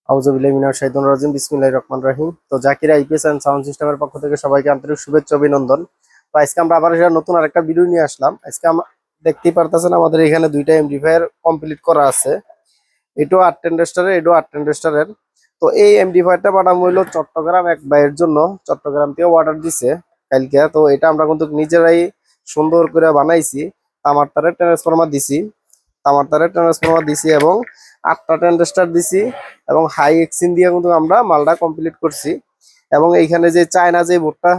আউযুবিল্লাহি মিনাশ শাইতানির রাজিম বিসমিল্লাহির রহমানির রহিম। তো জাকির আইপিএস এন্ড সাউন্ড সিস্টেমের পক্ষ থেকে সবাইকে আন্তরিক শুভেচ্ছা অভিনন্দন। তো আজকে আমরা আবার নতুন আরেকটা ভিডিও নিয়ে আসলাম। আজকে আমরা দেখতেই পারতেছেন আমাদের এখানে দুইটা এমডিফায়ার কমপ্লিট করা আছে। এটাও 8 টেন্ডাস্টারের, এটাও 8 টেন্ডাস্টারের। তো এই এমডিফায়ারটা পাঠানো হইলো চট্টগ্রাম এক ভাইয়ের জন্য। চট্টগ্রাম থেকে অর্ডার দিছে কালকে। তো এটা আমরা কিন্তু নিজেরাই সুন্দর করে বানাইছি। তামার তারের ট্রান্সফরমার দিছি এবং 8টা ট্রানজিস্টর দিছি এবং হাই এক্সিন দিয়ে কিন্তু আমরা মালটা কমপ্লিট করছি। এবং এইখানে যে চায়না যে বোর্ডটা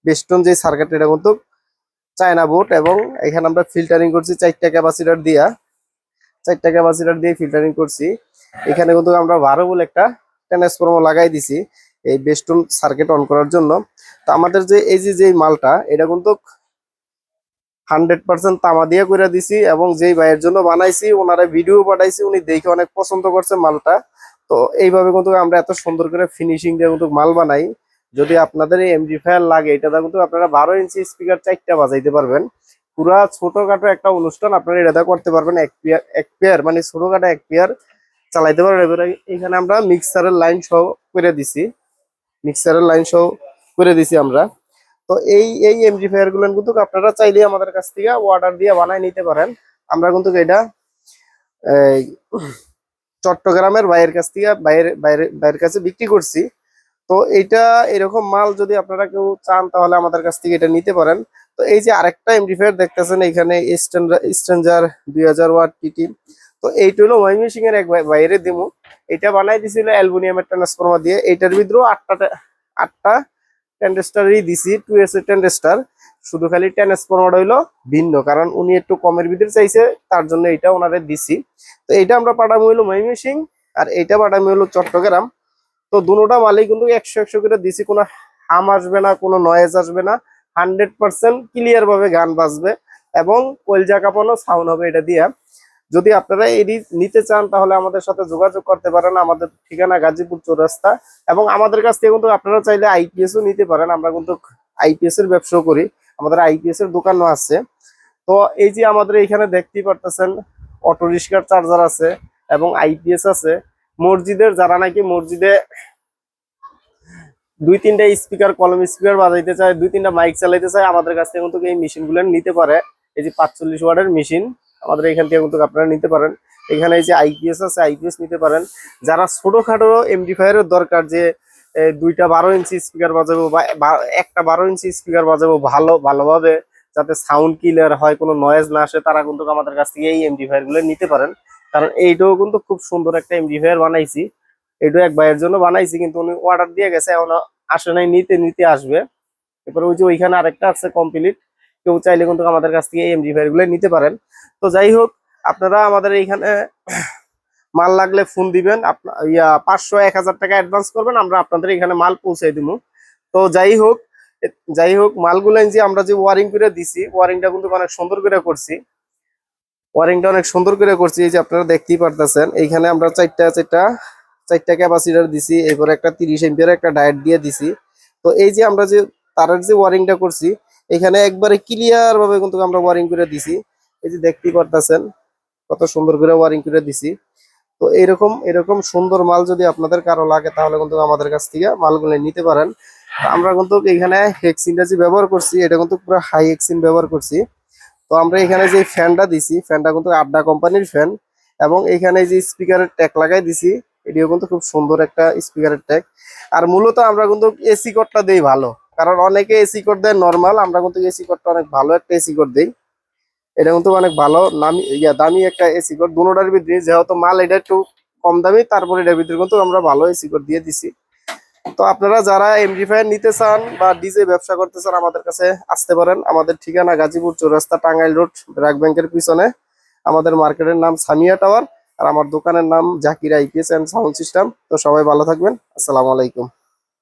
বেস্টন যে সার্কিট, এটা কিন্তু চায়না বোর্ড। এবং এখানে আমরা ফিল্টারিং করছি 4টা ক্যাপাসিটর দিয়ে ফিল্টারিং করছি। এখানে কিন্তু আমরা 12 ভোল্ট একটা ট্রান্সফরমার লাগাই দিছি এই বেস্টন সার্কিট অন করার জন্য। তো আমাদের যে এই যে মালটা, এটা কিন্তু 100% তামা দিয়ে করে দিছি এবং যেই ভাইয়ের জন্য বানাইছি ওনারা ভিডিও পাঠাইছি, উনি দেখে অনেক পছন্দ করছে মালটা। তো এইভাবে কিন্তু আমরা এত সুন্দর করে ফিনিশিং দিয়ে কিন্তু মাল বানাই। যদি আপনাদের এই এমপ্লিফায়ার লাগে, এটা কিন্তু আপনারা 12 ইঞ্চি স্পিকার 4টা বাজাইতে পারবেন। পুরা ছোটখাটো একটা অনুষ্ঠান আপনারা এটা করতে পারবেন। এক পেয়ার মানে ছোটখাটো এক পেয়ার চালাইতে পারবেন। এবারে এখানে আমরা মিক্সারের লাইন সহ করে দিছি আমরা। তো এই এমপ্লিফায়ার গুলো কিন্তু আপনারা চাইলে আমাদের কাছ থেকে অর্ডার দিয়ে বানায় নিতে পারেন। আমরা কিন্তু এটা এই চট্টগ্রামের বাইরের কাছ থেকে বাইরের কাছে বিক্রি করছি। তো এইটা এরকম মাল যদি আপনারা কেউ চান তাহলে আমাদের কাছ থেকে এটা নিতে পারেন। তো এই যে আরেকটা এমপ্লিফায়ার দেখতেছেন এখানে স্ট্যান্ডার 2000 ওয়াট টিটি। তো এইটা হলো ময়মনসিং এর এক বাইরে দিমু। এটা বানাই দিছিল অ্যালুমিনিয়ামের ট্রান্সফরমার দিয়ে। এইটার ভিতরেও আটটা ট্রানজিস্টরই দিছি 2S এর ট্রানজিস্টর। শুধু খালি ট্রান্সফরমার হইলো ভিন্ন, কারণ উনি একটু কমের ভিতরে চাইছে, তার জন্য এটা ওনাদের দিছি। তো এইটা আমরা পাঠাবো হইলো ময়মনসিং, আর এইটা পাঠাবো হইলো চট্টগ্রাম। তো দুটোটা মালই কিন্তু 100 করে দিছি। কোনো হাম আসবে না, কোনো নয়েজ আসবে না, 100% ক্লিয়ার ভাবে গান বাজবে এবং কলজা কাঁপানো সাউন্ড হবে এটা দিয়ে। যদি আপনারা এটি নিতে চান তাহলে আমাদের সাথে যোগাযোগ করতে পারেন। আমাদের ঠিকানা গাজীপুর চৌরাস্তা। এবং আমাদের কাছ থেকে কিন্তু আপনারা চাইলে আইপিএসও নিতে পারেন। আমরা কিন্তু আইপিএস এর ব্যবসাও করি, আমাদের আইপিএস এর দোকানও আছে। তো এই যে আমাদের এখানে দেখতেই পারতেছেন অটো রিক্সার চার্জার আছে এবং আইপিএস আছে। মসজিদের যারা নাকি মসজিদে 2-3টা স্পিকার কলম স্পিকার বাজাইতে চায়, 2-3টা মাইক চালাইতে চায়, আমাদের কাছ থেকে কিন্তু এই মেশিনগুলো নিতে পারে। এই যে 45 ওয়াটের মেশিন আমাদের এখান থেকে কিন্তু আপনারা নিতে পারেন। এখানে এই যে আইপিএস আছে, আইপিএস নিতে পারেন। যারা ছোটখাটো এমপ্লিফায়ারের দরকার, যে 2টা 12 ইঞ্চি স্পিকার বাজাবো বা একটা 12 ইঞ্চি স্পিকার বাজাবো ভালোভাবে, যাতে সাউন্ড ক্লিয়ার হয়, কোনো নয়েজ না আসে, তারা কিন্তু আমাদের কাছ থেকে এই এমপ্লিফায়ার গুলো নিতে পারেন। কারণ এইটাও কিন্তু খুব সুন্দর একটা এমপ্লিফায়ার বানাইছি। এটাও এক ভাইয়ের জন্য বানাইছি, কিন্তু উনি অর্ডার দিয়ে গেছে, এখন আসে নাই, নিতে নিতে আসবে। এরপর ওই যে ওইখানে আরেকটা আছে কমপ্লিট। কেউ চাইলে কিন্তু আমাদের কাছ থেকে এই এমপ্লিফায়ার গুলো নিতে পারেন। তো যাই হোক, আপনারা আমাদের এইখানে মাল লাগলে ফোন দিবেন। 500-1000 টাকা অ্যাডভান্স করবেন, আমরা আপনাদের এখানে মাল পৌঁছে দিব। তো যাই হোক মালগুলো যে আমরা যে ওয়ারিং করে দিছি, ওয়ারিংটা কিন্তু অনেক সুন্দর করে করছি। এই যে আপনারা দেখতেই পারতেছেন, এইখানে আমরা চারটা ক্যাপাসিটর দিছি, এরপরে একটা 30 এম্পিয়ার একটা ডায়োড দিয়ে দিছি। তো এই যে আমরা যে তারের যে ওয়ারিংটা করছি, এখানে একবারে ক্লিয়ার ভাবে কিন্তু আমরা ওয়ারিং করে দিছি। এই যে দেখতেই পারতেছেন কত সুন্দর করে ওয়ারিং করে দিছি। তো এরকম সুন্দর মাল যদি আপনাদের কারো লাগে তাহলে কিন্তু আমাদের কাছ থেকে মালগুলো নিতে পারেন। তো আমরা কিন্তু এখানে হেক্সিনটা যে ব্যবহার করছি, এটা কিন্তু পুরো হাই এক্সিন ব্যবহার করছি। তো আমরা এখানে যে ফ্যানটা দিছি, ফ্যানটা কিন্তু আড্ডা কোম্পানির ফ্যান। এবং এখানে যে স্পিকারের ট্যাগ লাগাই দিছি, এটিও কিন্তু খুব সুন্দর একটা স্পিকারের ট্যাগ। আর মূলত আমরা কিন্তু এসি কোডটা দেই ভালো, কারণ অনেকে এসি কোড দেয় নর্মাল, আমরা কিন্তু এসি কোডটা অনেক ভালো একটা এসি কোড দেই। এটা কিন্তু অনেক ভালো দামি একটা এসি কোড। দুটোটার ভিতরে যেহেতু মাল এটা একটু কম দামি, তারপরে এটার ভিতরে কিন্তু আমরা ভালো এসি কোড দিয়ে দিছি। তো আপনারা যারা এমপ্লিফায়ার নিতে চান বা ডিজে ব্যবসা করতে চান, আমাদের কাছে আসতে পারেন। আমাদের ঠিকানা গাজীপুর চৌরাস্তা, টাঙ্গাইল রোড, ব্র্যাক ব্যাংকের পিছনে। আমাদের মার্কেটের নাম সামিয়া টাওয়ার, আর আমার দোকানের নাম Zakir IPS and sound system. তো সবাই ভালো থাকবেন। আসসালামু আলাইকুম।